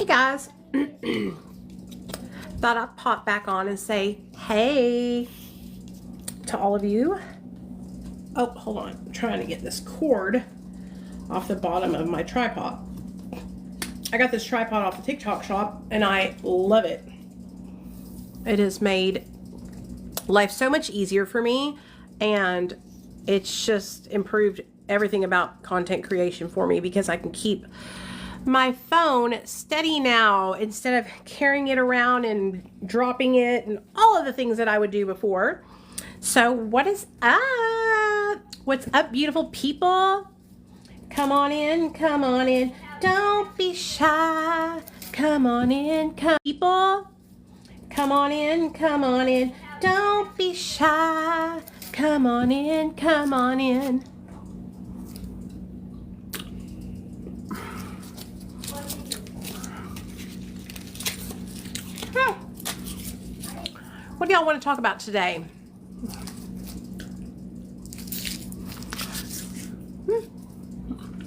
Hey guys, thought I'd pop back on and say hey to all of you. Oh, hold on, I'm trying to get this cord off the bottom of my tripod. I got this tripod off the TikTok shop and I love it. It has made life so much easier for me, and it's just improved everything about content creation for me because I can keep my phone steady now instead of carrying it around and dropping it and all of the things that I would do before. So what is up? What's up, beautiful people? Come on in, come on in. Don't be shy. Come on in, come people. Come on in, come on in. Don't be shy. Come on in, come on in. What do y'all want to talk about today?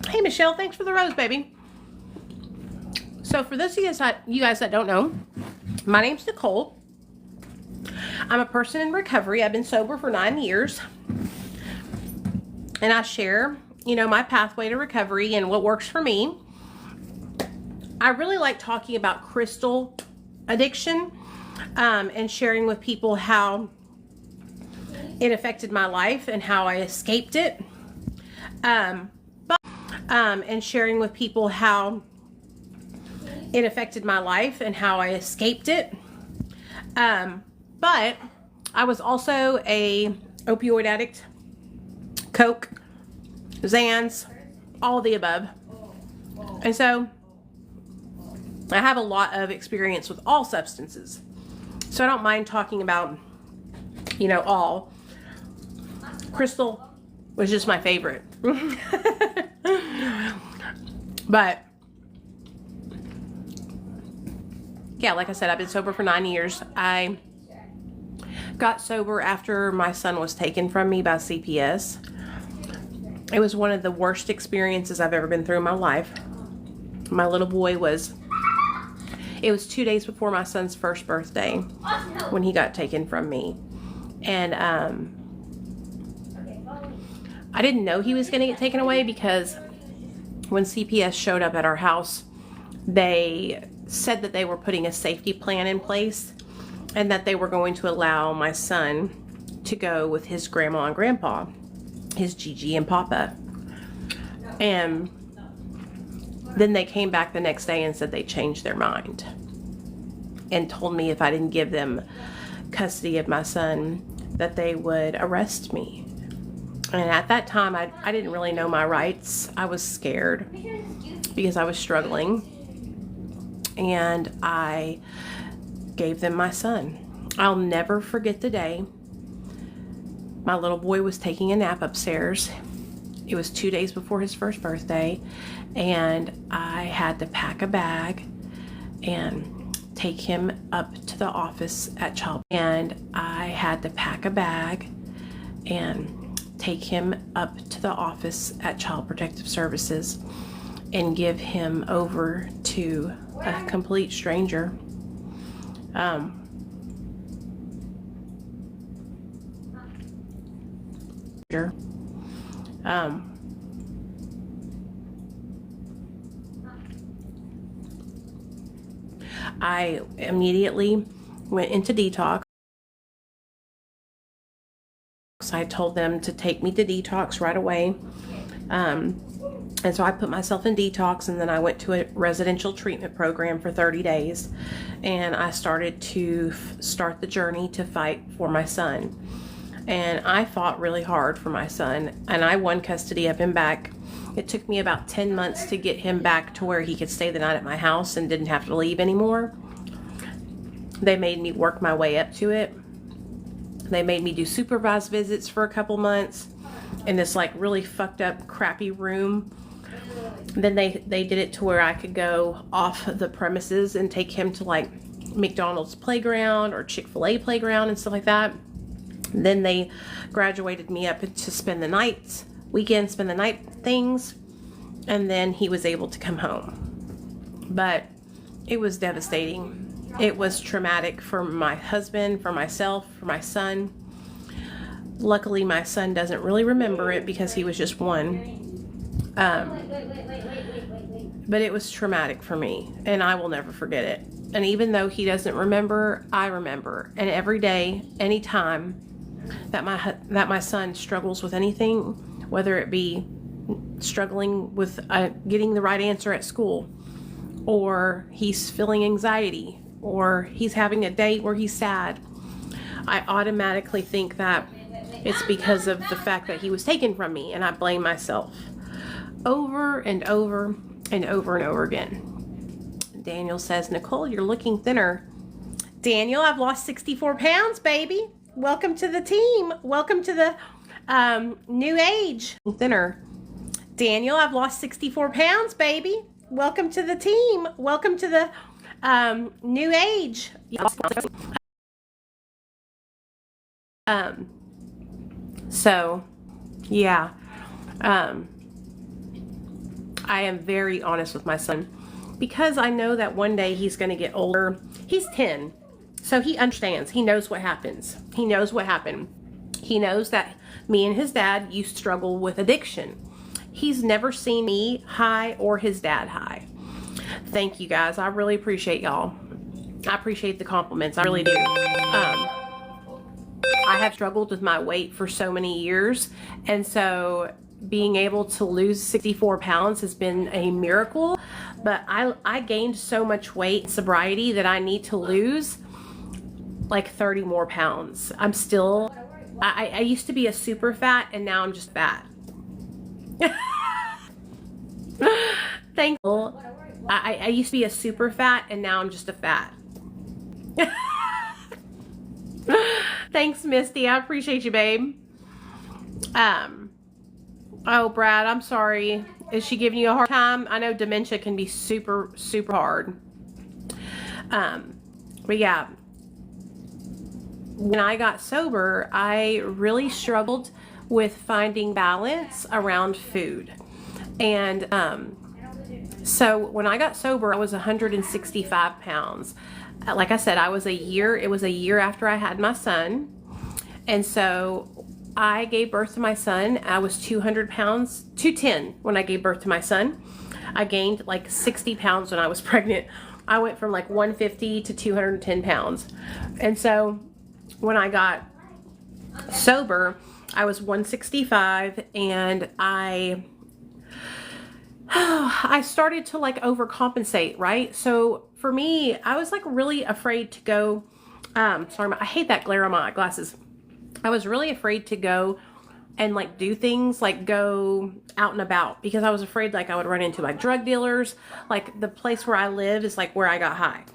Hey Michelle, thanks for the rose, baby. So for those of you guys that don't know, my name's Nicole. I'm a person in recovery. I've been sober for 9 years. And I share, my pathway to recovery and what works for me. I really like talking about crystal addiction and sharing with people how it affected my life and how I escaped it. And sharing with people how it affected my life and how I escaped it. But I was also a opioid addict, Coke, Xans, all of the above. And so I have a lot of experience with all substances. So I don't mind talking about, all. Crystal was just my favorite. But yeah, like I said, I've been sober for 9 years. I got sober after my son was taken from me by CPS. It was one of the worst experiences I've ever been through in my life. My little boy it was 2 days before my son's first birthday when he got taken from me. And I didn't know he was going to get taken away because when CPS showed up at our house, they said that they were putting a safety plan in place and that they were going to allow my son to go with his grandma and grandpa, his Gigi and Papa. And then they came back the next day and said they changed their mind and told me if I didn't give them custody of my son that they would arrest me. And at that time, I didn't really know my rights. I was scared because I was struggling. And I gave them my son. I'll never forget the day my little boy was taking a nap upstairs. It was 2 days before his first birthday. And I had to pack a bag and take him up to the office at Child Protective Services and give him over to a complete stranger. I immediately went into detox. I told them to take me to detox right away. And so I put myself in detox, and then I went to a residential treatment program for 30 days. And I started to start the journey to fight for my son. And I fought really hard for my son, and I won custody of him back. It took me about 10 months to get him back to where he could stay the night at my house and didn't have to leave anymore. They made me work my way up to it. They made me do supervised visits for a couple months in this really fucked up crappy room. Then they did it to where I could go off the premises and take him to McDonald's playground or Chick-fil-A playground and stuff like that. Then they graduated me up to spend the night things, and then he was able to come home. But it was devastating. It was traumatic for my husband, for myself, for my son. Luckily, my son doesn't really remember it because he was just one. But it was traumatic for me, and I will never forget it. And even though he doesn't remember, I remember. And every day, anytime that my son struggles with anything, whether it be struggling with getting the right answer at school, or he's feeling anxiety, or he's having a day where he's sad, I automatically think that it's because of the fact that he was taken from me, and I blame myself over and over and over and over again. Daniel says, Nicole, you're looking thinner. Daniel, I've lost 64 pounds, baby. Welcome to the team. Welcome to the new age. Thinner. Daniel, I've lost 64 pounds, baby. Welcome to the team. Welcome to the new age. So, yeah. I am very honest with my son because I know that one day he's going to get older. He's 10, so he understands. He knows what happens. He knows what happened. He knows that me and his dad used to struggle with addiction. He's never seen me high or his dad high. Thank you, guys. I really appreciate y'all. I appreciate the compliments. I really do. I have struggled with my weight for so many years, and so being able to lose 64 pounds has been a miracle. But I gained so much weight in sobriety that I need to lose like 30 more pounds. I'm still, I used to be a super fat, and now I'm just fat. Thank you. I used to be a super fat, and now I'm just a fat. Thanks, Misty. I appreciate you, babe. Oh, Brad, I'm sorry. Is she giving you a hard time? I know dementia can be super, super hard. But yeah, when I got sober, I really struggled with finding balance around food. And so when I got sober, I was 165 pounds. Like I said, it was a year after I had my son. And so I gave birth to my son. I was 200 pounds, 210 when I gave birth to my son. I gained like 60 pounds when I was pregnant. I went from like 150 to 210 pounds. And so when I got sober, I was 165, and I started to like overcompensate, right? So for me, I was like really afraid to go, sorry, I hate that glare on my glasses. I was really afraid to go and like do things like go out and about because I was afraid like I would run into like drug dealers. Like the place where I live is like where I got high.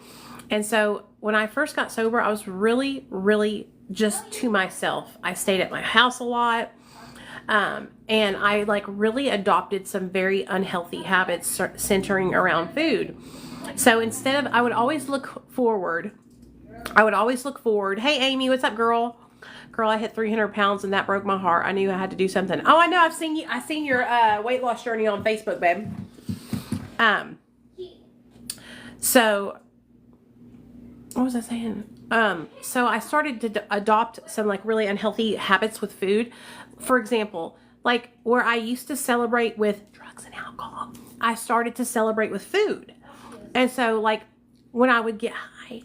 And so when I first got sober, I was really, really just to myself. I stayed at my house a lot. And I like really adopted some very unhealthy habits centering around food. So instead of, I would always look forward. Hey, Amy, what's up, girl? Girl, I hit 300 pounds and that broke my heart. I knew I had to do something. Oh, I know. I seen your weight loss journey on Facebook, babe. So what was I saying? So I started to adopt some like really unhealthy habits with food. For example, like where I used to celebrate with drugs and alcohol, I started to celebrate with food. And so like when I would get high,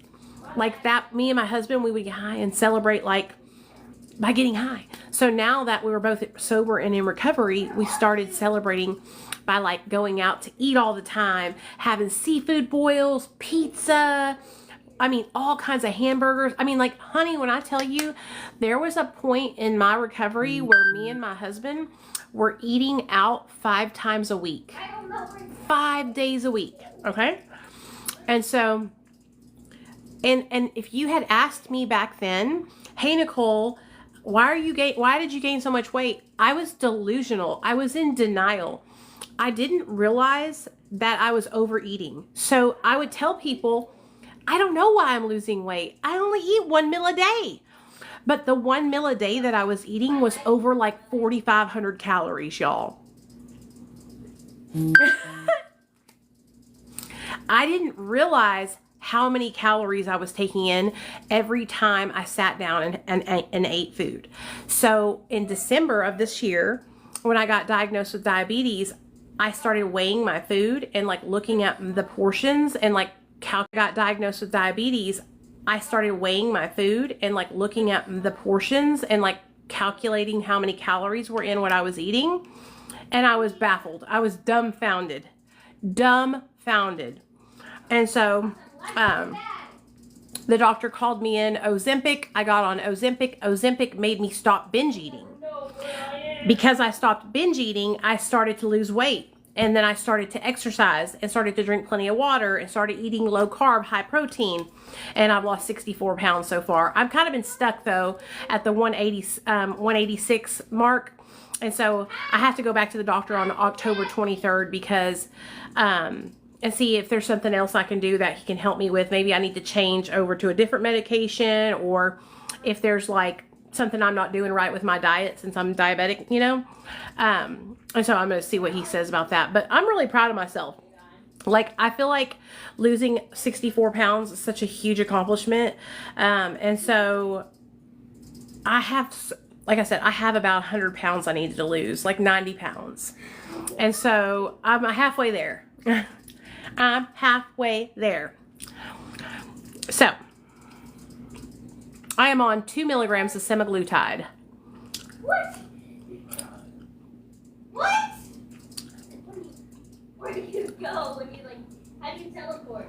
like that, me and my husband, we would get high and celebrate like by getting high. So now that we were both sober and in recovery, we started celebrating by like going out to eat all the time, having seafood boils, pizza, I mean, all kinds of hamburgers. I mean, like, honey, when I tell you, there was a point in my recovery where me and my husband were eating out 5 times a week. 5 days a week, okay? And so, and if you had asked me back then, hey, Nicole, why did you gain so much weight? I was delusional. I was in denial. I didn't realize that I was overeating. So I would tell people, I don't know why I'm losing weight. I only eat 1 meal a day. But the 1 meal a day that I was eating was over like 4,500 calories, y'all. I didn't realize how many calories I was taking in every time I sat down and ate food. So in December of this year, when I got diagnosed with diabetes, I started weighing my food and like looking at the portions and like got diagnosed with diabetes. I started weighing my food and like looking at the portions and like calculating how many calories were in what I was eating. And I was baffled. I was dumbfounded. And so the doctor called me in Ozempic. I got on Ozempic. Ozempic made me stop binge eating. Because I stopped binge eating, I started to lose weight. And then I started to exercise and started to drink plenty of water and started eating low carb, high protein. And I've lost 64 pounds so far. I've kind of been stuck though at the 186 mark. And so I have to go back to the doctor on October 23rd because, and see if there's something else I can do that he can help me with. Maybe I need to change over to a different medication, or if there's like something I'm not doing right with my diet since I'm diabetic, you know? And so I'm going to see what he says about that. But I'm really proud of myself. Like, I feel like losing 64 pounds is such a huge accomplishment. And so I have, like I said, I have about 100 pounds I needed to lose, like 90 pounds. And so I'm halfway there. I'm halfway there. So I am on 2 milligrams of semaglutide. What? What? Where do you go when you like? How do you teleport?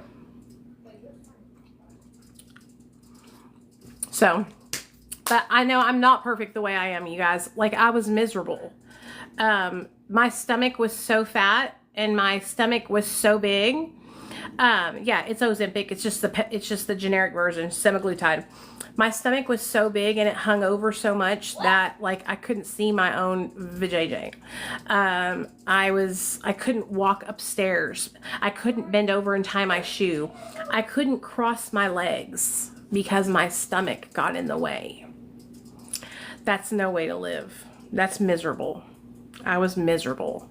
So, but I know I'm not perfect the way I am, you guys. Like, I was miserable. My stomach was so fat and my stomach was so big. Yeah, it's Ozempic. It's just the generic version, semaglutide. My stomach was so big and it hung over so much that like I couldn't see my own vajayjay. I couldn't walk upstairs. I couldn't bend over and tie my shoe. I couldn't cross my legs because my stomach got in the way. That's no way to live. That's miserable. I was miserable.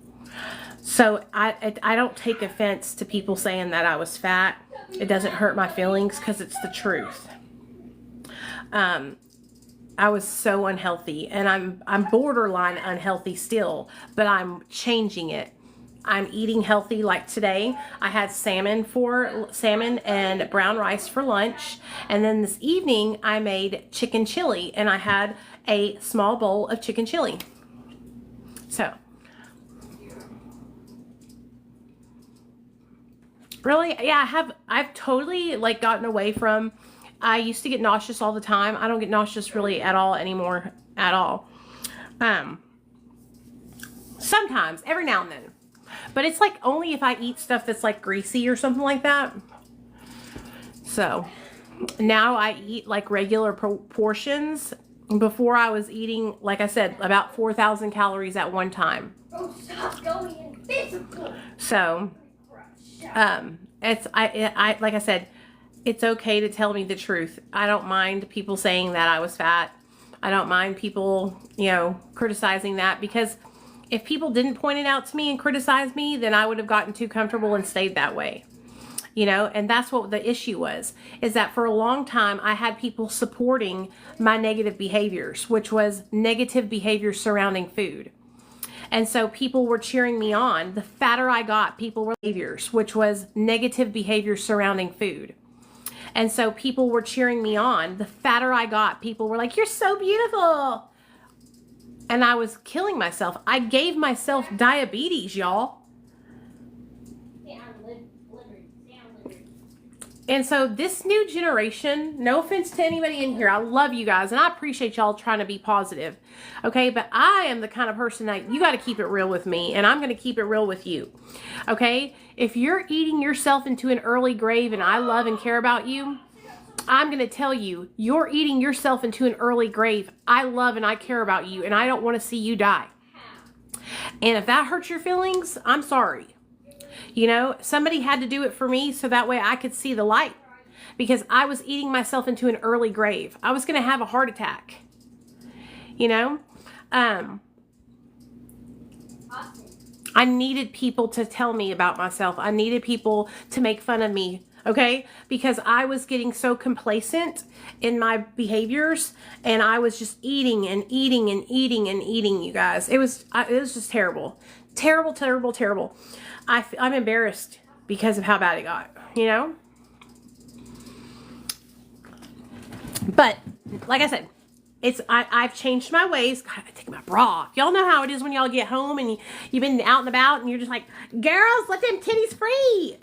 So I don't take offense to people saying that I was fat. It doesn't hurt my feelings because it's the truth. I was so unhealthy, and I'm borderline unhealthy still, but I'm changing it. I'm eating healthy. Like today, I had salmon and brown rice for lunch, and then this evening I made chicken chili, and I had a small bowl of chicken chili. So, really, yeah, I've totally like gotten away from. I used to get nauseous all the time. I don't get nauseous really at all anymore, at all. Sometimes, every now and then. But it's like only if I eat stuff that's like greasy or something like that. So, now I eat like regular portions. Before I was eating, like I said, about 4,000 calories at one time. Oh, stop going invisible. So, I like I said, it's okay to tell me the truth. I don't mind people saying that I was fat. I don't mind people, you know, criticizing that, because if people didn't point it out to me and criticize me, then I would have gotten too comfortable and stayed that way. You know, and that's what the issue was, is that for a long time I had people supporting my negative behaviors, which was negative behaviors surrounding food. And so people were cheering me on. The fatter I got, people were behaviors, which was negative behaviors surrounding food. And so people were cheering me on. The fatter I got, people were like, "You're so beautiful." And I was killing myself. I gave myself diabetes, y'all. And so this new generation, no offense to anybody in here, I love you guys, and I appreciate y'all trying to be positive, okay? But I am the kind of person that you got to keep it real with me, and I'm going to keep it real with you, okay? If you're eating yourself into an early grave and I love and care about you, I'm going to tell you, you're eating yourself into an early grave. I love and I care about you, and I don't want to see you die. And if that hurts your feelings, I'm sorry. You know, somebody had to do it for me so that way I could see the light, because I was eating myself into an early grave. I was going to have a heart attack, you know? I needed people to tell me about myself. I needed people to make fun of me, okay? Because I was getting so complacent in my behaviors, and I was just eating and eating and eating and eating, you guys. It was just terrible. Terrible, terrible, terrible. I'm embarrassed because of how bad it got, you know? But, like I said, I've changed my ways. God, I take my bra off. Y'all know how it is when y'all get home and you've been out and about and you're just like, girls, let them titties free.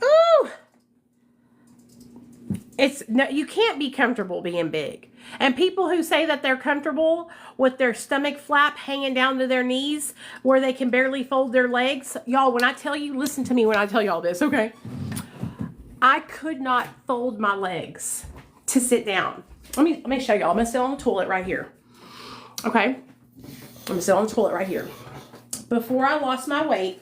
Ooh. No, you can't be comfortable being big. And people who say that they're comfortable with their stomach flap hanging down to their knees where they can barely fold their legs. Y'all, when I tell you, listen to me when I tell y'all this, okay? I could not fold my legs to sit down. Let me show y'all. I'm gonna sit on the toilet right here. Okay? I'm gonna sit on the toilet right here. Before I lost my weight,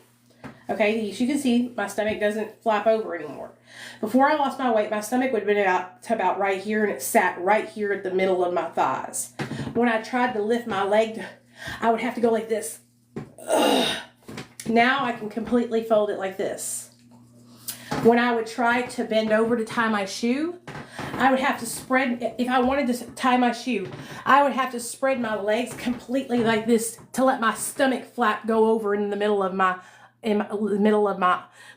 okay, as you can see, my stomach doesn't flap over anymore. Before I lost my weight, my stomach would have been about right here, and it sat right here at the middle of my thighs. When I tried to lift my leg, I would have to go like this. Ugh. Now I can completely fold it like this. When I would try to bend over to tie my shoe, I would have to spread, if I wanted to tie my shoe, I would have to spread my legs completely like this to let my stomach flap go over in the middle of my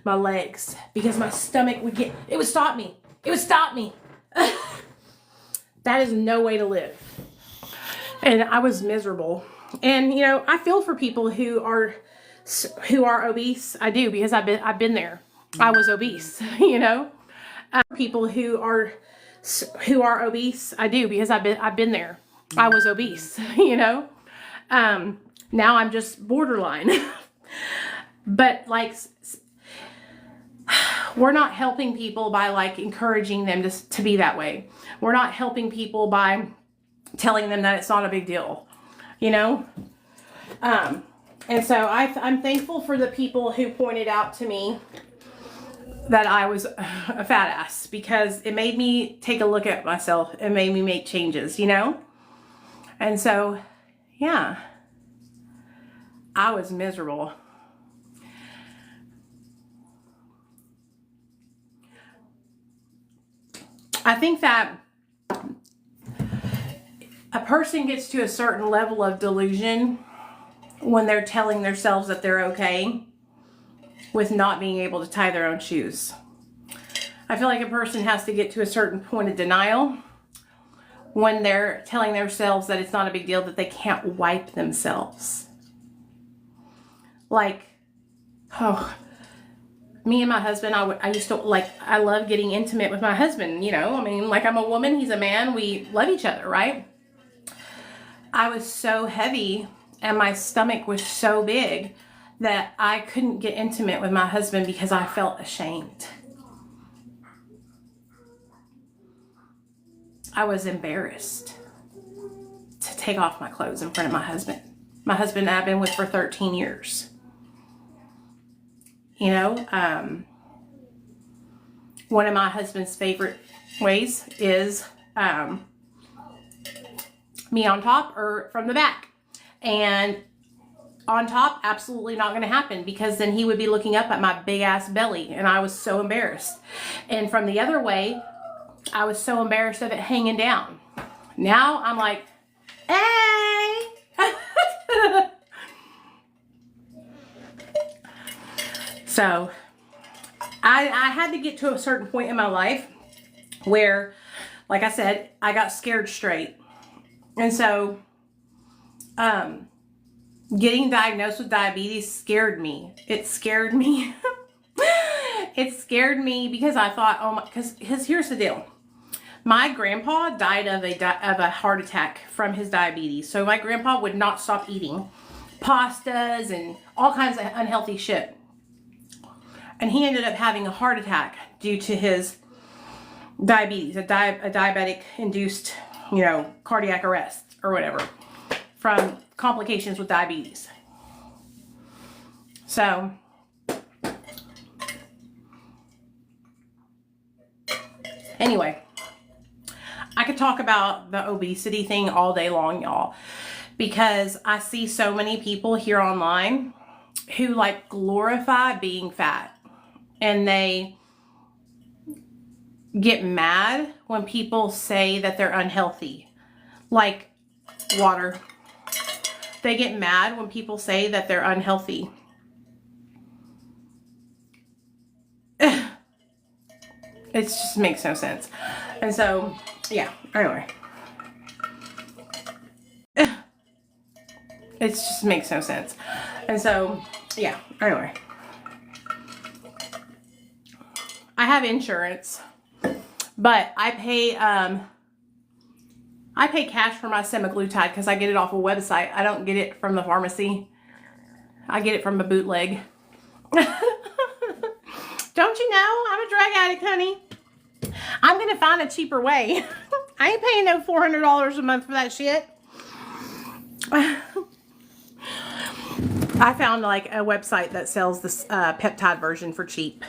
legs, because my stomach it would stop me. It would stop me. That is no way to live. And I was miserable. And, you know, I feel for people who are obese. I do, because I've been there. I was obese, you know. People who are obese, I do, because I've been there. I was obese, you know. Now I'm just borderline. But like, we're not helping people by like encouraging them to be that way. We're not helping people by telling them that it's not a big deal, you know. And so I'm thankful for the people who pointed out to me that I was a fat ass, because it made me take a look at myself. It made me make changes, you know? And so, yeah, I was miserable. I think that a person gets to a certain level of delusion when they're telling themselves that they're okay with not being able to tie their own shoes. I feel like a person has to get to a certain point of denial when they're telling themselves that it's not a big deal, that they can't wipe themselves. Like, me and my husband, I used to, like, I love getting intimate with my husband, you know. I mean, like, I'm a woman, he's a man, we love each other, right? I was so heavy and my stomach was so big that I couldn't get intimate with my husband because I felt ashamed. I was embarrassed to take off my clothes in front of my husband. My husband I've been with for 13 years. You know, one of my husband's favorite ways is me on top or from the back. And on top, absolutely not going to happen, because then he would be looking up at my big ass belly, and I was so embarrassed. And from the other way, I was so embarrassed of it hanging down. Now I'm like, hey! So I had to get to a certain point in my life where, like I said, I got scared straight. And so, getting diagnosed with diabetes scared me. It scared me. It scared me because I thought, oh my, because here's the deal. My grandpa died of a heart attack from his diabetes. So my grandpa would not stop eating pastas and all kinds of unhealthy shit. And he ended up having a heart attack due to his diabetes, a diabetic induced, you know, cardiac arrest or whatever, from complications with diabetes. So, anyway, I could talk about the obesity thing all day long, y'all. because I see so many people here online who like glorify being fat, and they get mad when people say that they're unhealthy. Like water. They get mad when people say that they're unhealthy. It just makes no sense. And so, yeah, anyway. It just makes no sense. And so, yeah, anyway. I have insurance, but I pay cash for my semaglutide because I get it off a website. I don't get it from the pharmacy. I get it from a bootleg. Don't you know? I'm a drug addict, honey. I'm going to find a cheaper way. I ain't paying no $400 a month for that shit. I found like a website that sells this peptide version for cheap.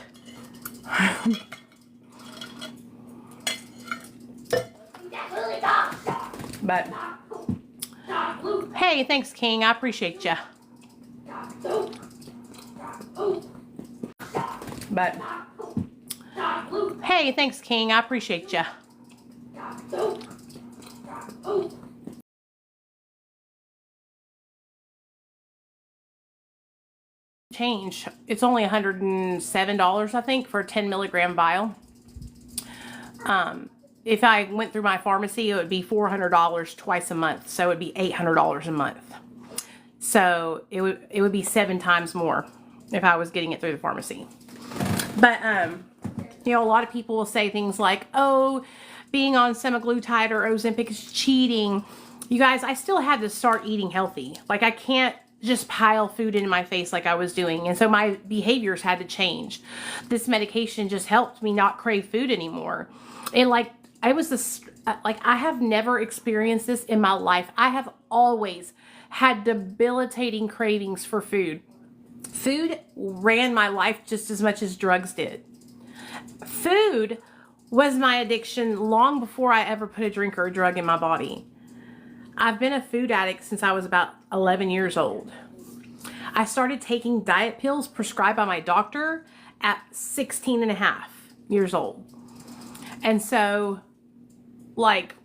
But hey, thanks, King. I appreciate you. But hey, thanks, King. I appreciate you. Change. It's only $107, I think, for a 10 milligram vial. If I went through my pharmacy, it would be $400 twice a month. So it would be $800 a month. So it would be 7 times more if I was getting it through the pharmacy. But, you know, a lot of people will say things like, oh, being on semaglutide or Ozempic is cheating. You guys, I still had to start eating healthy. Like, I can't just pile food into my face like I was doing. And so my behaviors had to change. This medication just helped me not crave food anymore. And like, I have never experienced this in my life. I have always had debilitating cravings for food. Food ran my life just as much as drugs did. Food was my addiction long before I ever put a drink or a drug in my body. I've been a food addict since I was about 11 years old. I started taking diet pills prescribed by my doctor at 16 and a half years old. And so, like,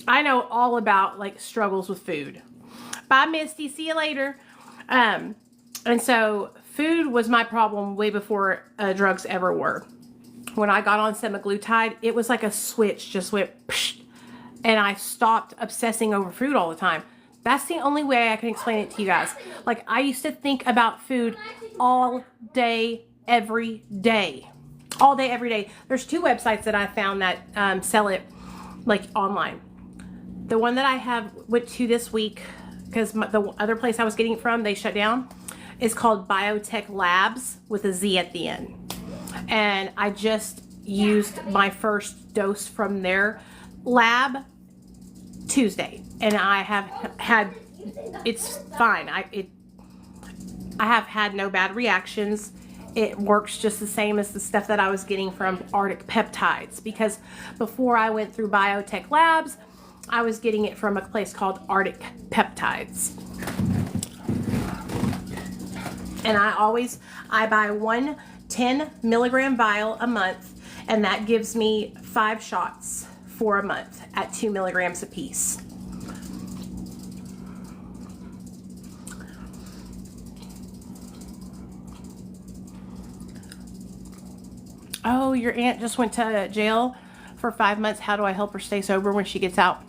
I know all about, like, struggles with food. Bye, Misty. See you later. And so, food was my problem way before drugs ever were. When I got on semaglutide, it was like a switch just went, psh, and I stopped obsessing over food all the time. That's the only way I can explain it to you guys. Like, I used to think about food all day, every day. All day, every day. There's 2 websites that I found that sell it, like, online. The one that I went to this week, because the other place I was getting it from, they shut down, is called Biotech Labs with a Z at the end. And I just used my first dose from their lab Tuesday, and I have had, it's fine. I have had no bad reactions. It works just the same as the stuff that I was getting from Arctic Peptides, because before I went through Biotech Labs, I was getting it from a place called Arctic Peptides. And I buy one 10 milligram vial a month, and that gives me 5 shots for a month at 2 milligrams a piece. Oh, your aunt just went to jail for 5 months. How do I help her stay sober when she gets out?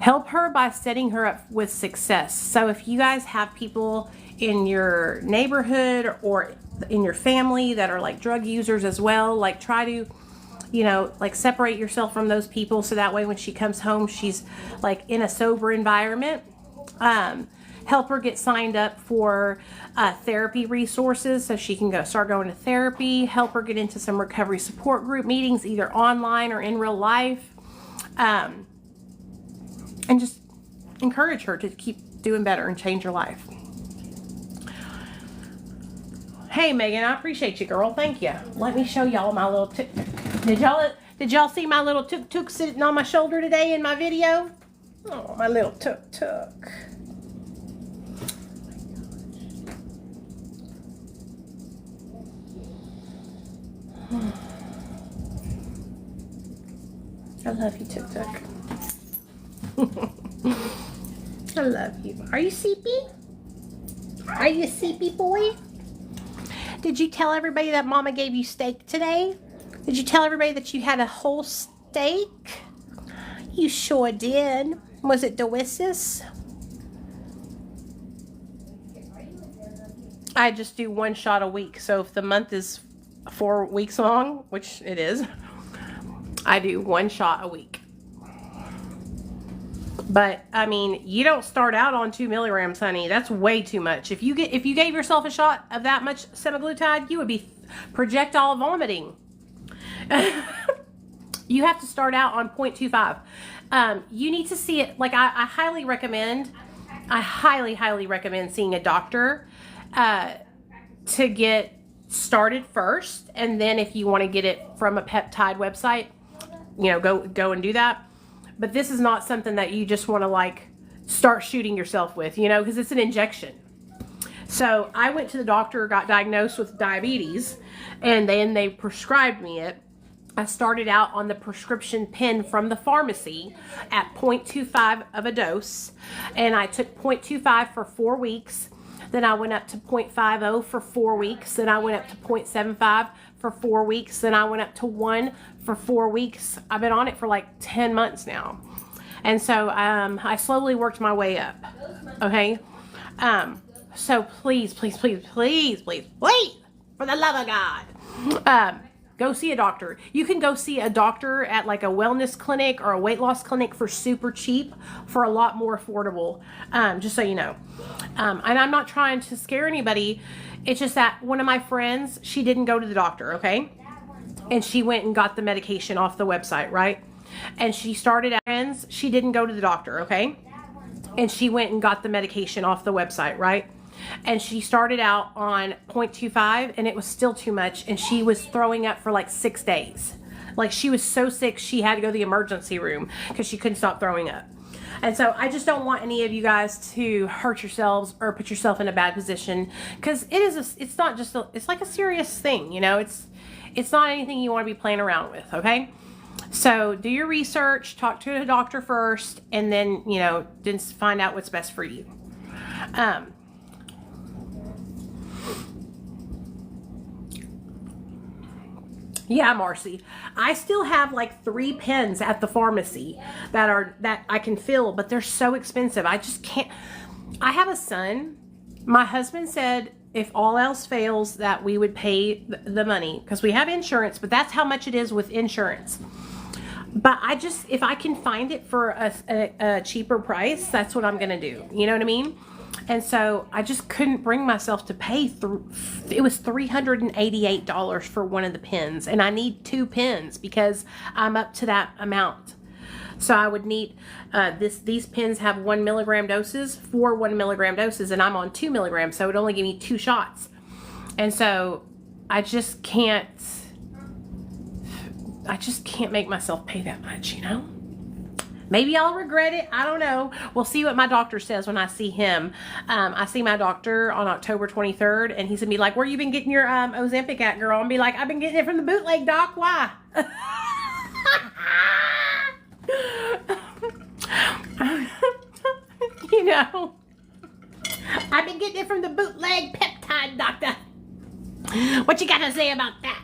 Help her by setting her up with success. So if you guys have people in your neighborhood or in your family that are like drug users as well, like try to, you know, like separate yourself from those people so that way when she comes home, she's like in a sober environment. Help her get signed up for therapy resources so she can start going to therapy. Help her get into some recovery support group meetings, either online or in real life. And just encourage her to keep doing better and change her life. Hey, Megan, I appreciate you, girl. Thank you. Let me show y'all my little tuk-tuk. Did y'all see my little tuk-tuk sitting on my shoulder today in my video? Oh, my little tuk-tuk. I love you, tuk-tuk. I love you. Are you sleepy? Are you a sleepy boy? Did you tell everybody that Mama gave you steak today? Did you tell everybody that you had a whole steak? You sure did. Was it delicious? I just do 1 shot a week. So if the month is 4 weeks long, which it is, I do 1 shot a week. But I mean, you don't start out on 2 milligrams, honey. That's way too much. If you gave yourself a shot of that much semaglutide, you would be projectile vomiting. You have to start out on 0.25. You need to see it. Like I highly recommend seeing a doctor to get started first, and then if you want to get it from a peptide website, you know, go and do that. But this is not something that you just want to like start shooting yourself with, you know, because it's an injection. So I went to the doctor, got diagnosed with diabetes, and then they prescribed me it. I started out on the prescription pen from the pharmacy at 0.25 of a dose, and I took 0.25 for 4 weeks. Then I went up to 0.50 for 4 weeks. Then I went up to 0.75 for 4 weeks. Then I went up to 1 for 4 weeks. I've been on it for like 10 months now. And so I slowly worked my way up. Okay. So please, for the love of God, go see a doctor. You can go see a doctor at like a wellness clinic or a weight loss clinic for super cheap, for a lot more affordable, just so you know. And I'm not trying to scare anybody. It's just that one of my friends, she didn't go to the doctor, okay? And she went and got the medication off the website, right? And she started out, she didn't go to the doctor, okay? And she went and got the medication off the website, right? And she started out on 0.25 and it was still too much, and she was throwing up for like 6 days. Like she was so sick she had to go to the emergency room because she couldn't stop throwing up. And so I just don't want any of you guys to hurt yourselves or put yourself in a bad position, because it's not just it's like a serious thing, you know. It's not anything you want to be playing around with, okay? So do your research, talk to a doctor first, and then, you know, then find out what's best for you. Yeah, Marcy, I still have like 3 pens at the pharmacy that I can fill, but they're so expensive. I just can't. I have a son. My husband said if all else fails that we would pay the money because we have insurance, but that's how much it is with insurance. But if I can find it for a cheaper price, that's what I'm going to do. You know what I mean? And so I just couldn't bring myself to pay. It was $388 for one of the pens, and I need 2 pens because I'm up to that amount. So I would need these pens have 1 milligram doses, 4 1 milligram doses, and I'm on 2 milligrams, so it would only give me 2 shots. And so I just can't make myself pay that much, you know? Maybe I'll regret it. I don't know. We'll see what my doctor says when I see him. I see my doctor on October 23rd, and he's going to be like, where you been getting your Ozempic at, girl? And be like, I've been getting it from the bootleg, doc. Why? You know, I've been getting it from the bootleg peptide, doctor. What you got to say about that?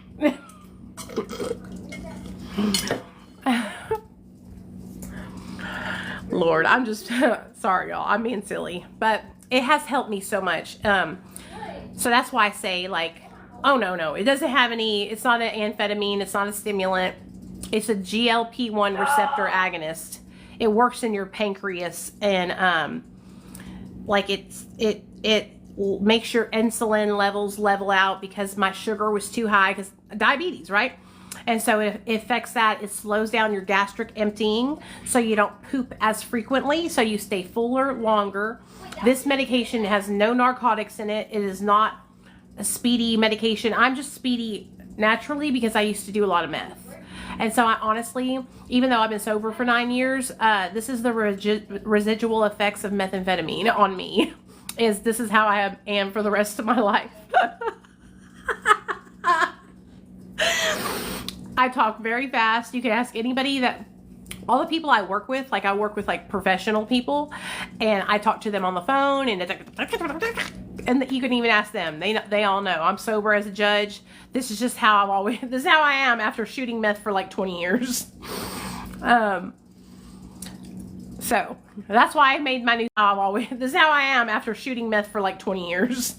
Lord, I'm just sorry, y'all. I'm being silly, but it has helped me so much. So that's why I say, like, oh no, it doesn't have any. It's not an amphetamine. It's not a stimulant. It's a GLP-1 receptor agonist. It works in your pancreas, and like it makes your insulin levels level out because my sugar was too high because diabetes, right? And so it affects that. It slows down your gastric emptying so you don't poop as frequently, so you stay fuller longer. This medication has no narcotics in it. It is not a speedy medication. I'm just speedy naturally because I used to do a lot of meth. And so I honestly, even though I've been sober for 9 years, this is the residual effects of methamphetamine on me. This is how I am for the rest of my life. I talk very fast. You can ask anybody that, all the people I work with, like I work with like professional people, and I talk to them on the phone, and you can even ask them. They all know I'm sober as a judge. This is just how this is how I am after shooting meth for like 20 years. So that's why I made my new, this is how I am after shooting meth for like 20 years.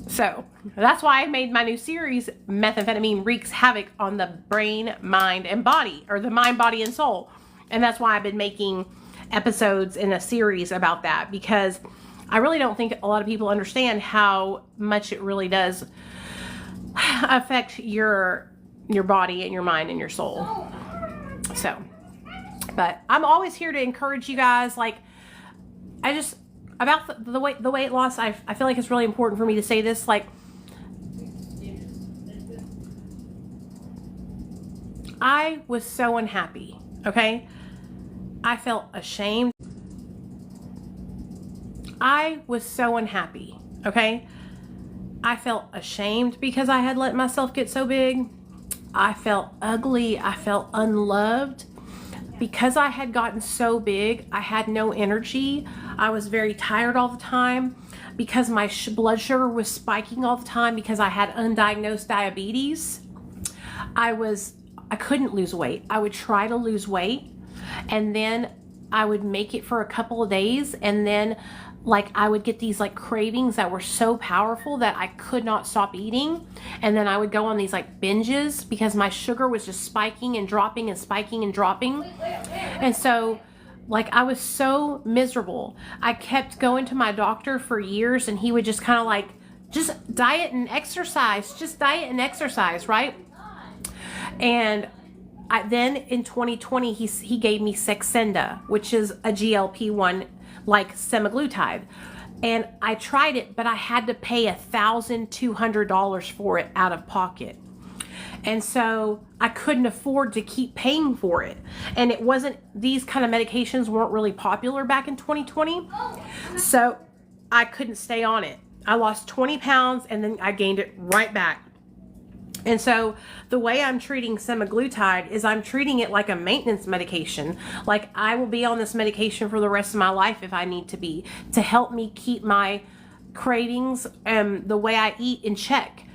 So that's why I made my new series, Methamphetamine Wreaks Havoc on the Brain, Mind, and Body, or the mind, body, and soul. And that's why I've been making episodes in a series about that, because I really don't think a lot of people understand how much it really does affect your body and your mind and your soul. So, but I'm always here to encourage you guys. Like, I just, about the weight loss, I feel like it's really important for me to say this. Like, I was so unhappy, okay? I felt ashamed. I was so unhappy, okay? I felt ashamed because I had let myself get so big. I felt ugly. I felt unloved. Because I had gotten so big, I had no energy. I was very tired all the time because my blood sugar was spiking all the time because I had undiagnosed diabetes. I couldn't lose weight. I would try to lose weight, and then I would make it for a couple of days, and then like I would get these like cravings that were so powerful that I could not stop eating. And then I would go on these like binges because my sugar was just spiking and dropping and spiking and dropping. And so like I was so miserable. I kept going to my doctor for years, and he would just kind of like, just diet and exercise, right? And then in 2020, he gave me Saxenda, which is a GLP-1 like semaglutide. And I tried it, but I had to pay $1,200 for it out of pocket. And so I couldn't afford to keep paying for it. And it wasn't, these kind of medications weren't really popular back in 2020. So I couldn't stay on it. I lost 20 pounds and then I gained it right back. And so the way I'm treating semaglutide is I'm treating it like a maintenance medication. Like I will be on this medication for the rest of my life if I need to be, to help me keep my cravings and the way I eat in check.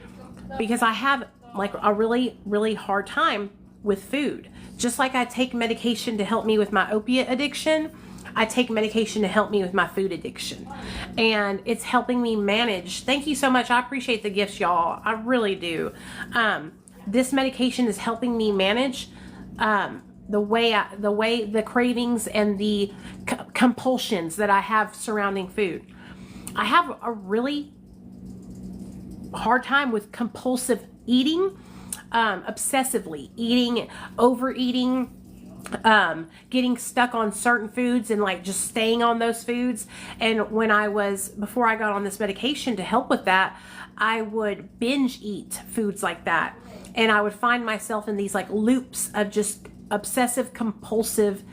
Because I have like a really, really hard time with food. Just like I take medication to help me with my opiate addiction, I take medication to help me with my food addiction. And it's helping me manage. Thank you so much. I appreciate the gifts, y'all. I really do. This medication is helping me manage the cravings and the compulsions that I have surrounding food. I have a really hard time with compulsive eating, obsessively eating, overeating, getting stuck on certain foods and like just staying on those foods. And before I got on this medication to help with that, I would binge eat foods like that. And I would find myself in these like loops of just obsessive compulsive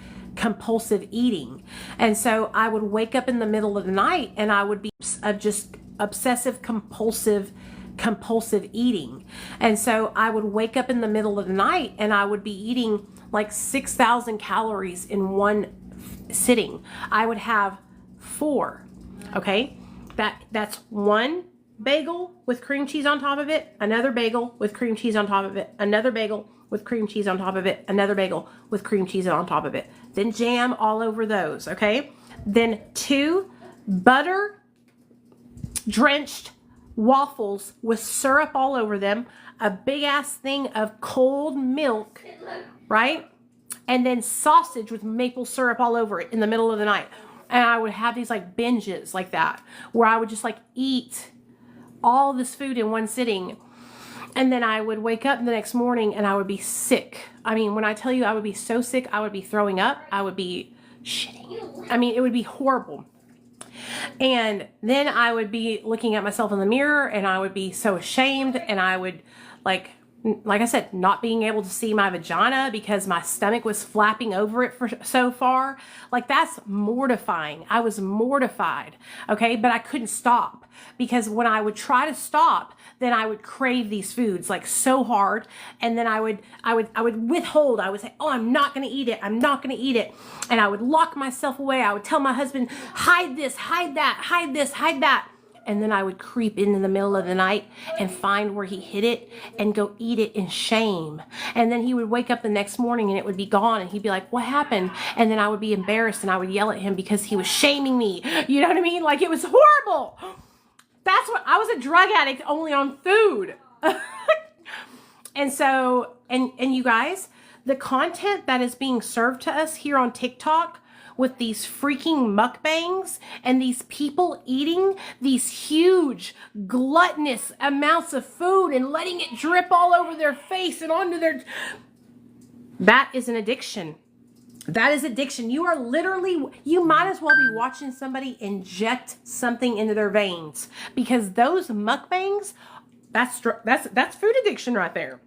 eating. And so I would wake up in the middle of the night and I would be of just obsessive compulsive eating. And so I would wake up in the middle of the night and I would be eating like 6,000 calories in one sitting. I would have 4. Okay, that's one bagel with cream cheese on top of it, another bagel with cream cheese on top of it, another bagel with cream cheese on top of it, another bagel with cream cheese on top of it, then jam all over those. Okay, then 2 butter drenched waffles with syrup all over them, a big ass thing of cold milk, right? And then sausage with maple syrup all over it in the middle of the night. And I would have these like binges like that, where I would just like eat all this food in one sitting. And then I would wake up the next morning and I would be sick. I mean, when I tell you I would be so sick, I would be throwing up. I would be shitting. I mean, it would be horrible. And then I would be looking at myself in the mirror and I would be so ashamed, and I would like like I said, not being able to see my vagina because my stomach was flapping over it for so far. Like, that's mortifying. I was mortified, okay? But I couldn't stop, because when I would try to stop, then I would crave these foods like so hard, and then I would withhold. I would say, oh, I'm not going to eat it. I'm not going to eat it. And I would lock myself away. I would tell my husband, hide this, hide that, hide this, hide that. And then I would creep into the middle of the night and find where he hid it and go eat it in shame. And then he would wake up the next morning and it would be gone. And he'd be like, what happened? And then I would be embarrassed and I would yell at him because he was shaming me. You know what I mean? Like, it was horrible. That's what, I was a drug addict only on food. And so, and you guys, the content that is being served to us here on TikTok with these freaking mukbangs and these people eating these huge gluttonous amounts of food and letting it drip all over their face and onto their, that is an addiction. That is addiction. You are literally, you might as well be watching somebody inject something into their veins, because those mukbangs, that's food addiction right there.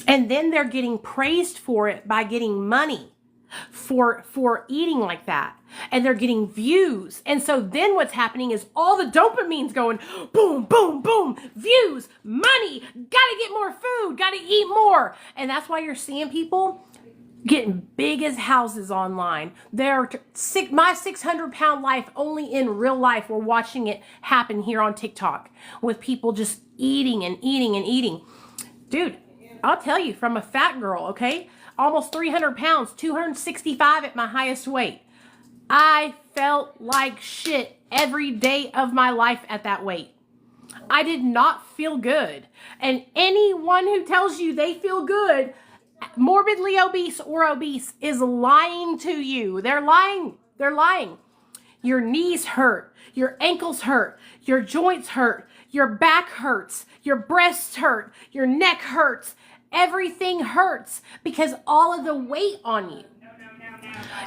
And then they're getting praised for it by getting money for eating like that, and they're getting views. And so then what's happening is all the dopamine's going boom, boom, boom, views, money, gotta get more food, gotta eat more. And that's why you're seeing people getting big as houses online. They're my 600-pound life only in real life. We're watching it happen here on TikTok with people just eating and eating and eating. Dude, I'll tell you, from a fat girl, okay? Almost 300 pounds, 265 at my highest weight. I felt like shit every day of my life at that weight. I did not feel good. And anyone who tells you they feel good, morbidly obese or obese, is lying to you. They're lying. They're lying. Your knees hurt. Your ankles hurt. Your joints hurt. Your back hurts. Your breasts hurt. Your neck hurts. Everything hurts because all of the weight on you.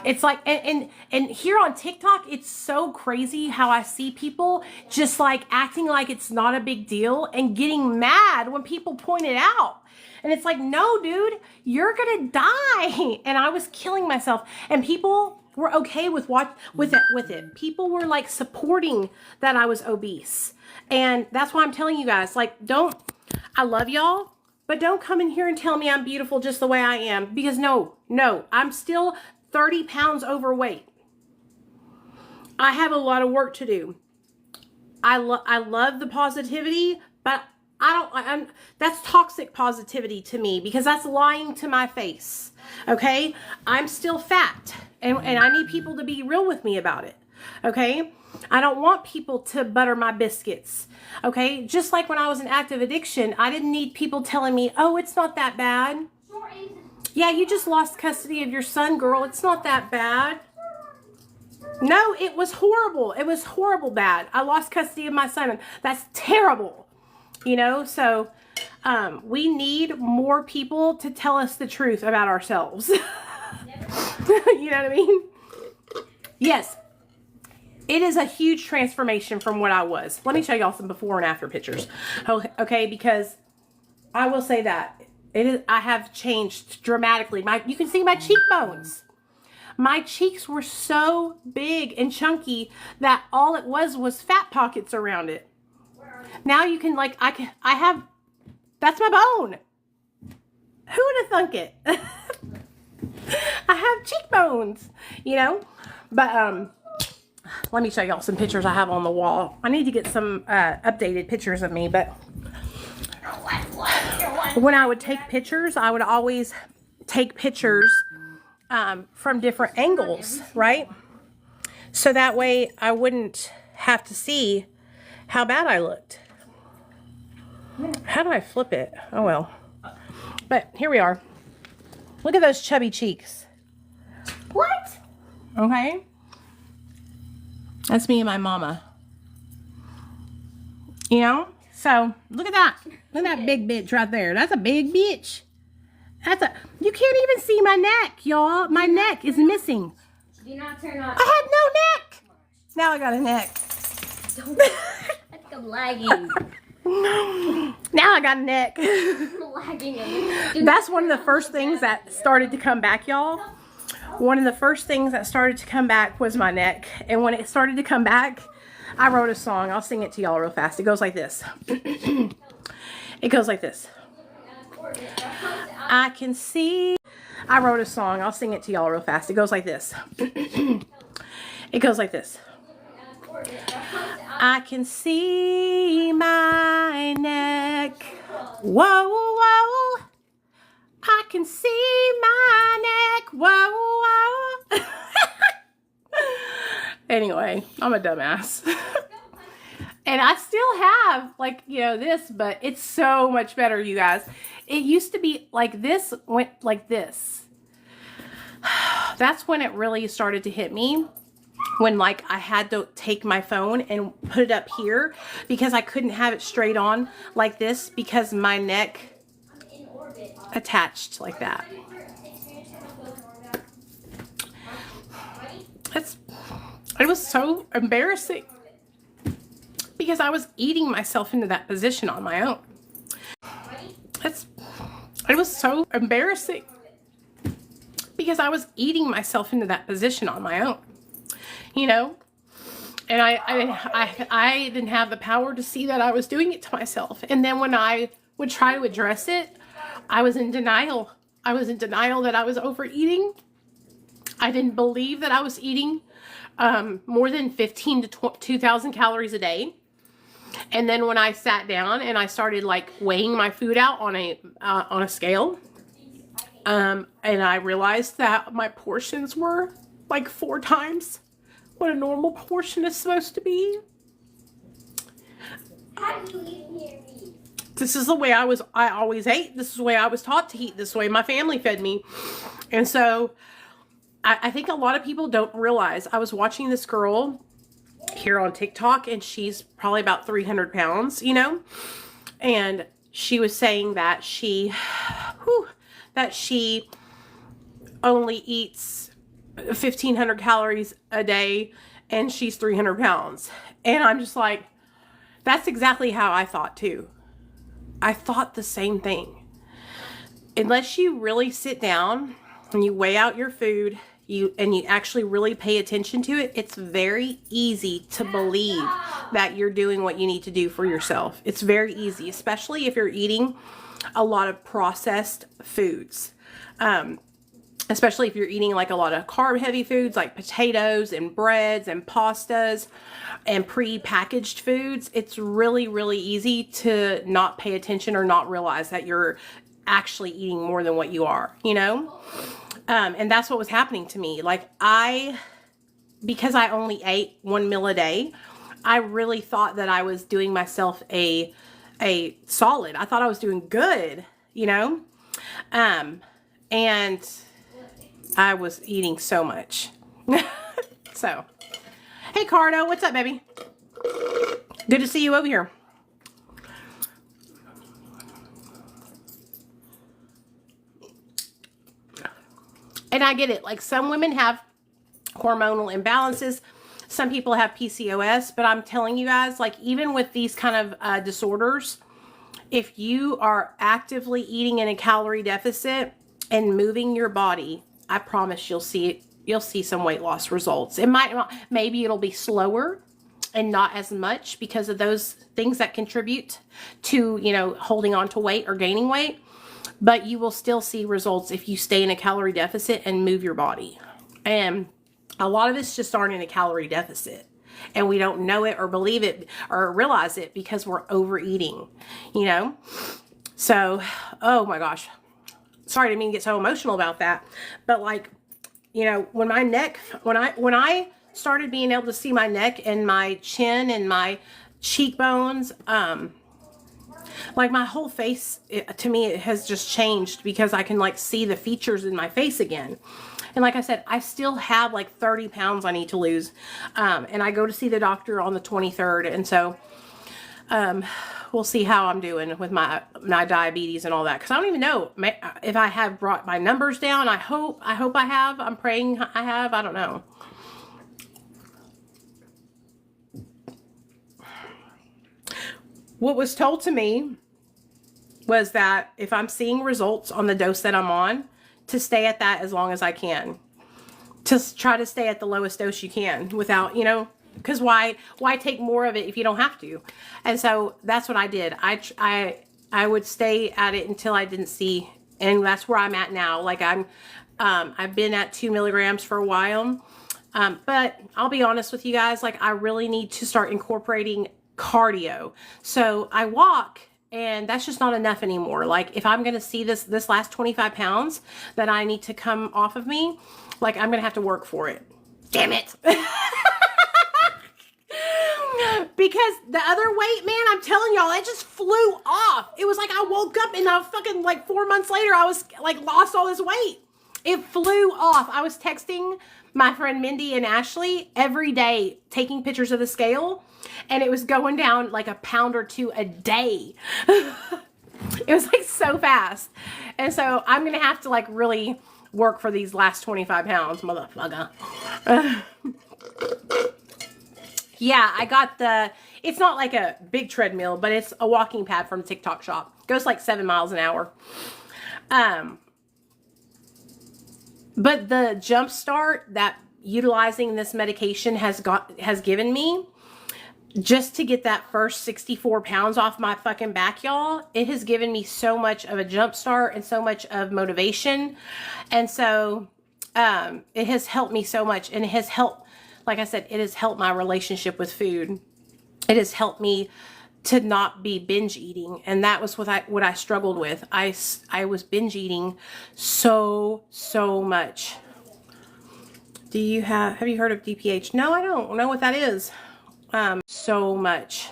It's like, and here on TikTok, it's so crazy how I see people just like acting like it's not a big deal and getting mad when people point it out. And it's like, no, dude, you're gonna die. And I was killing myself, and people were okay with it. People were like supporting that I was obese. And that's why I'm telling you guys, like, I love y'all, but don't come in here and tell me I'm beautiful just the way I am, because no, I'm still 30 pounds overweight. I have a lot of work to do. I love the positivity, but that's toxic positivity to me, because that's lying to my face. Okay? I'm still fat, and I need people to be real with me about it. Okay? I don't want people to butter my biscuits. Okay? Just like when I was in active addiction, I didn't need people telling me, oh, it's not that bad. Yeah, you just lost custody of your son, girl. It's not that bad. No, it was horrible. It was horrible bad. I lost custody of my son. That's terrible. You know, so we need more people to tell us the truth about ourselves. You know what I mean? Yes. It is a huge transformation from what I was. Let me show y'all some before and after pictures. Okay, because I will say that I have changed dramatically. You can see my cheekbones. My cheeks were so big and chunky that all it was fat pockets around it. Now you can, like, that's my bone. Who would have thunk it? I have cheekbones, you know? But, let me show y'all some pictures I have on the wall. I need to get some updated pictures of me, but when I would take pictures, I would always take pictures from different angles, right? So that way I wouldn't have to see how bad I looked. How do I flip it? Oh, well. But here we are. Look at those chubby cheeks. What? Okay. That's me and my mama. You know? So, look at that. Look at that big bitch right there. That's a big bitch. You can't even see my neck, y'all. My neck is missing. Do not turn on. I had no neck. Now I got a neck. I think I'm lagging. Now I got a neck. Lagging in. That's one of the first things that started to come back, y'all. One of the first things that started to come back was my neck. And when it started to come back, I wrote a song. I'll sing it to y'all real fast. It goes like this. It goes like this. I can see. I wrote a song. I'll sing it to y'all real fast. It goes like this. It goes like this. I can see my neck. Whoa, whoa. I can see my neck. Whoa, whoa. Anyway, I'm a dumbass. And I still have, like, you know, this, but it's so much better, you guys. It used to be like this, went like this. That's when it really started to hit me. When, like, I had to take my phone and put it up here because I couldn't have it straight on like this because my neck attached like that. It was so embarrassing because I was eating myself into that position on my own. It was so embarrassing because I was eating myself into that position on my own, you know, and I didn't have the power to see that I was doing it to myself. And then when I would try to address it, I was in denial. I was in denial that I was overeating. I didn't believe that I was eating more than 15 to 2,000 calories a day. And then when I sat down and I started like weighing my food out on a scale, and I realized that my portions were like 4 times what a normal portion is supposed to be. This is the way I always ate. This is the way I was taught to eat. This is the way my family fed me. And so I think a lot of people don't realize. I was watching this girl here on TikTok, and she's probably about 300 pounds, you know, and she was saying that she only eats 1,500 calories a day, and she's 300 pounds. And I'm just like, that's exactly how I thought too. I thought the same thing. Unless you really sit down and you weigh out your food, you actually really pay attention to it, it's very easy to believe that you're doing what you need to do for yourself. It's very easy, especially if you're eating a lot of processed foods. Especially if you're eating like a lot of carb heavy foods like potatoes and breads and pastas and pre-packaged foods, it's really, really easy to not pay attention or not realize that you're actually eating more than what you are, you know? And that's what was happening to me. Like because I only ate 1 meal a day, I really thought that I was doing myself a solid. I thought I was doing good, you know? And I was eating so much. So, hey Cardo, what's up, baby? Good to see you over here. And I get it. Like, some women have hormonal imbalances. Some people have PCOS. But I'm telling you guys, like, even with these kind of disorders, if you are actively eating in a calorie deficit and moving your body, I promise you'll see some weight loss results. It might not, maybe it'll be slower and not as much because of those things that contribute to, you know, holding on to weight or gaining weight. But you will still see results if you stay in a calorie deficit and move your body. And a lot of us just aren't in a calorie deficit. And we don't know it or believe it or realize it because we're overeating, you know? So, oh my gosh. Sorry, I didn't mean to get so emotional about that. But like, you know, when my neck, when I started being able to see my neck and my chin and my cheekbones, like my whole face, to me, it has just changed because I can like see the features in my face again. And like I said, I still have like 30 pounds I need to lose. And I go to see the doctor on the 23rd. And so, we'll see how I'm doing with my diabetes and all that. Cause I don't even know if I have brought my numbers down. I hope I have. I'm praying I have. I don't know. What was told to me was that if I'm seeing results on the dose that I'm on, to stay at that as long as I can. To try to stay at the lowest dose you can without, you know, because why take more of it if you don't have to? And so that's what I did. I would stay at it until I didn't see, and that's where I'm at now. Like I've been at 2 milligrams for a while. But I'll be honest with you guys, like I really need to start incorporating cardio. So I walk, and that's just not enough anymore. Like if I'm going to see this last 25 pounds that I need to come off of me, like I'm going to have to work for it. Damn it. Because the other weight, man, I'm telling y'all, it just flew off. It was like I woke up and I fucking like 4 months later, I was like lost all this weight. It flew off. I was texting my friend Mindy and Ashley every day, taking pictures of the scale, and it was going down like a pound or 2 a day. It was like so fast. And so I'm going to have to like really work for these last 25 pounds, motherfucker. Yeah, I got it's not like a big treadmill, but it's a walking pad from TikTok shop. Goes like 7 miles an hour. But the jump start that utilizing this medication has given me, just to get that first 64 pounds off my fucking back, y'all, it has given me so much of a jump start and so much of motivation. And so it has helped me so much, and it has helped, like I said, it has helped my relationship with food. It has helped me to not be binge eating, and that was what I struggled with. I was binge eating so much. Have you heard of DPH? No, I don't know what that is. So much.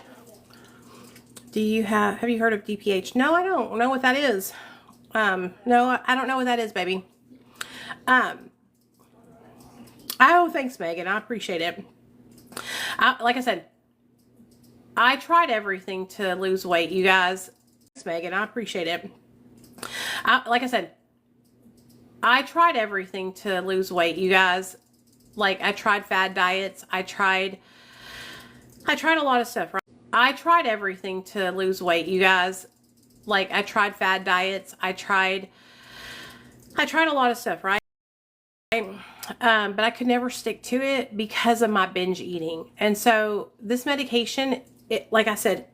Have you heard of DPH? No, I don't know what that is. No, I don't know what that is, baby. Oh, thanks, Megan. I appreciate it. Like I said, I tried everything to lose weight, you guys. Thanks, Megan. I appreciate it. Like I said, I tried everything to lose weight, you guys. Like I tried fad diets. I tried a lot of stuff, right? I tried everything to lose weight, you guys. Like I tried fad diets. I tried a lot of stuff, right? But I could never stick to it because of my binge eating. And so this medication, like I said,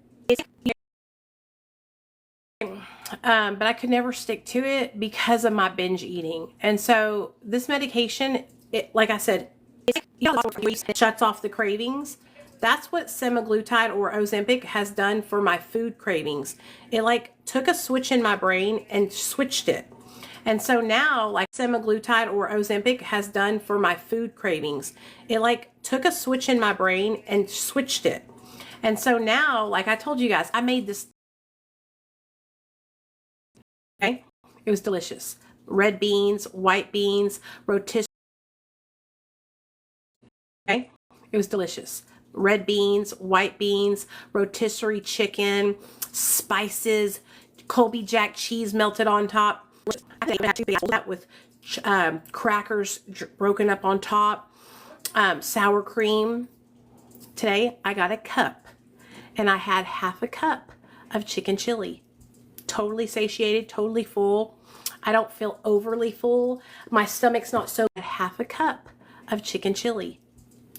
but I could never stick to it because of my binge eating. And so this medication, like I said, it shuts off the cravings. That's what semaglutide or Ozempic has done for my food cravings. It like took a switch in my brain and switched it. And so now, like semaglutide or Ozempic has done for my food cravings, it like took a switch in my brain and switched it. And so now, like I told you guys, I made this. Okay, it was delicious. Red beans, white beans, rotisserie. Okay, it was delicious. Red beans, white beans, rotisserie chicken, spices, Colby Jack cheese melted on top. That with crackers broken up on top, sour cream. Today I got a cup, and I had half a cup of chicken chili. Totally satiated, totally full. I don't feel overly full. My stomach's not so bad. Half a cup of chicken chili.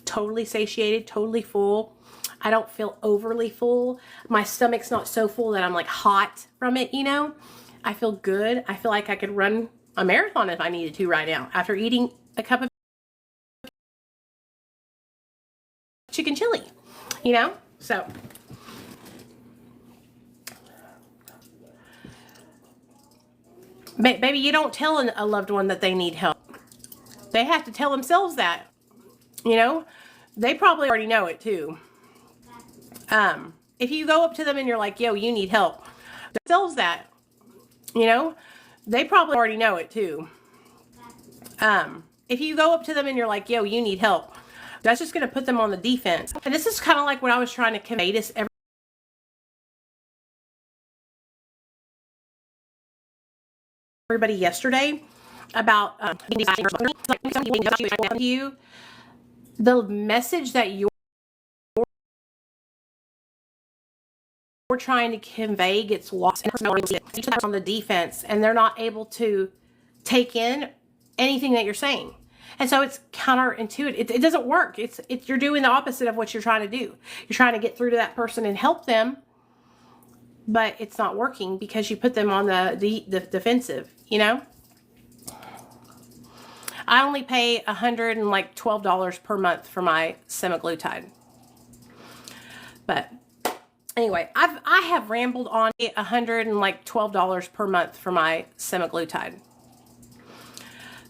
Totally satiated, totally full. I don't feel overly full. My stomach's not so full that I'm like hot from it, you know? I feel good. I feel like I could run a marathon if I needed to right now after eating a cup of chicken chili, you know? So baby, you don't tell a loved one that they need help. They have to tell themselves that, you know? They probably already know it too. If you go up to them and you're like, yo, you need help, themselves that, you know? They probably already know it too. If you go up to them and you're like, yo, you need help, that's just going to put them on the defense. And this is kind of like what I was trying to convey to everybody yesterday about you. The message that you're we're trying to convey gets lost on the defense, and they're not able to take in anything that you're saying. And so it's counterintuitive. It doesn't work. You're doing the opposite of what you're trying to do. You're trying to get through to that person and help them, but it's not working because you put them on the defensive, you know? I only pay $112 per month for my semaglutide. But anyway, I have rambled on. $112 per month for my semaglutide.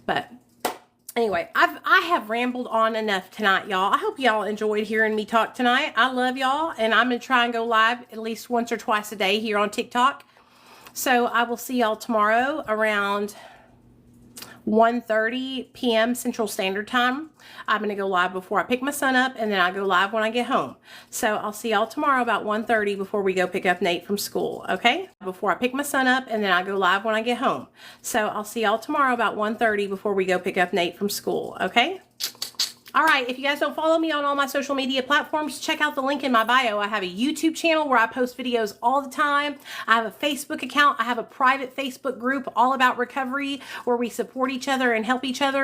But anyway, I have rambled on enough tonight, y'all. I hope y'all enjoyed hearing me talk tonight. I love y'all, and I'm going to try and go live at least once or twice a day here on TikTok. So I will see y'all tomorrow around 1:30 p.m. Central Standard Time. I'm going to go live before I pick my son up, and then I go live when I get home. So I'll see y'all tomorrow about 1:30 before we go pick up Nate from school, okay? Before I pick my son up, and then I go live when I get home. So I'll see y'all tomorrow about 1:30 before we go pick up Nate from school, okay? All right, if you guys don't follow me on all my social media platforms, check out the link in my bio. I have a YouTube channel where I post videos all the time. I have a Facebook account. I have a private Facebook group all about recovery where we support each other and help each other.